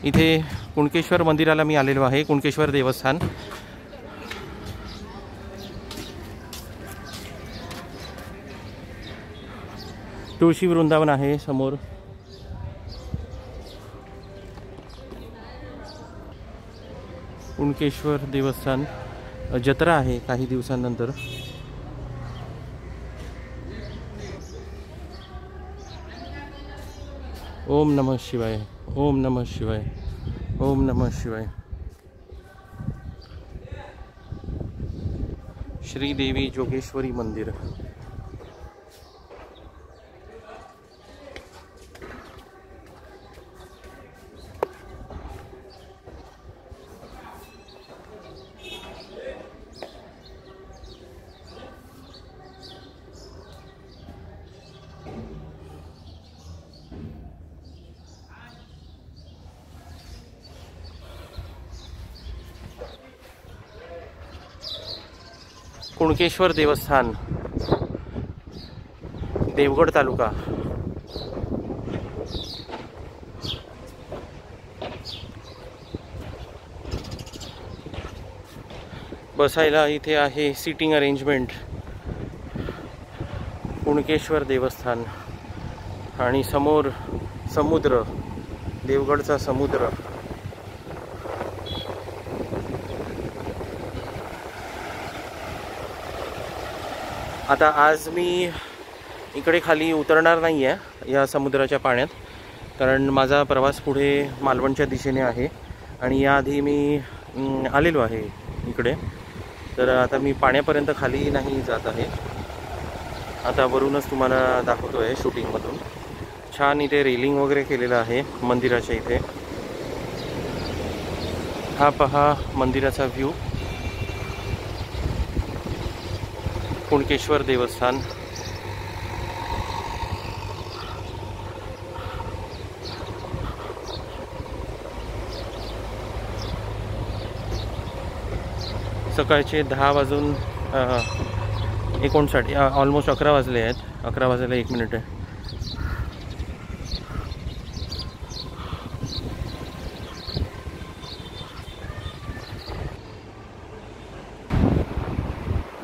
इथे कुणकेश्वर मंदिराला मी आलेलो आहे, कुणकेश्वर देवस्थान। तुळशी वृंदावन आहे समोर। कुणकेश्वर देवस्थान जत्रा आहे काही दिवसांनंतर। ओम नमः शिवाय, ओम नमः शिवाय, ओम नमः शिवाय। श्रीदेवी जोगेश्वरी मंदिर। कुणकेश्वर देवस्थान, देवगड तालुका। बसायला इथे आहे सिटिंग अरेंजमेंट। कुणकेश्वर देवस्थान आणि समोर समुद्र, देवगडचा समुद्र। आता आज मी इकडे खाली उतरणार नाही आहे या समुद्राच्या पाण्यात, कारण माझा प्रवास पुढे मालवणच्या दिशेने आहे आणि याआधी मी आलेलो आहे इकडे। तर आता मी पाण्यापर्यंत खाली नाही जात आहे, आता वरूनच तुम्हाला दाखवतो आहे शूटिंगमधून। छान इथे रेलिंग वगैरे केलेलं आहे मंदिराच्या इथे। हा पहा मंदिराचा व्ह्यू, कुणकेश्वर देवस्थान। सकाळचे 10:59, ऑलमोस्ट 11 वाजले आहेत। 11 वाजायला 1 मिनिट आहे।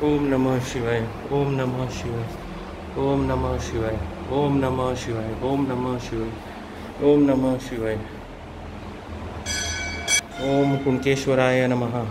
ओम नमः शिवाय, ओम नमः शिवाय, ओम नमः शिवाय, ओम नमः शिवाय, ओम नमः शिवाय, ओम नमः शिवाय। ओम कुणकेश्वराय नमः।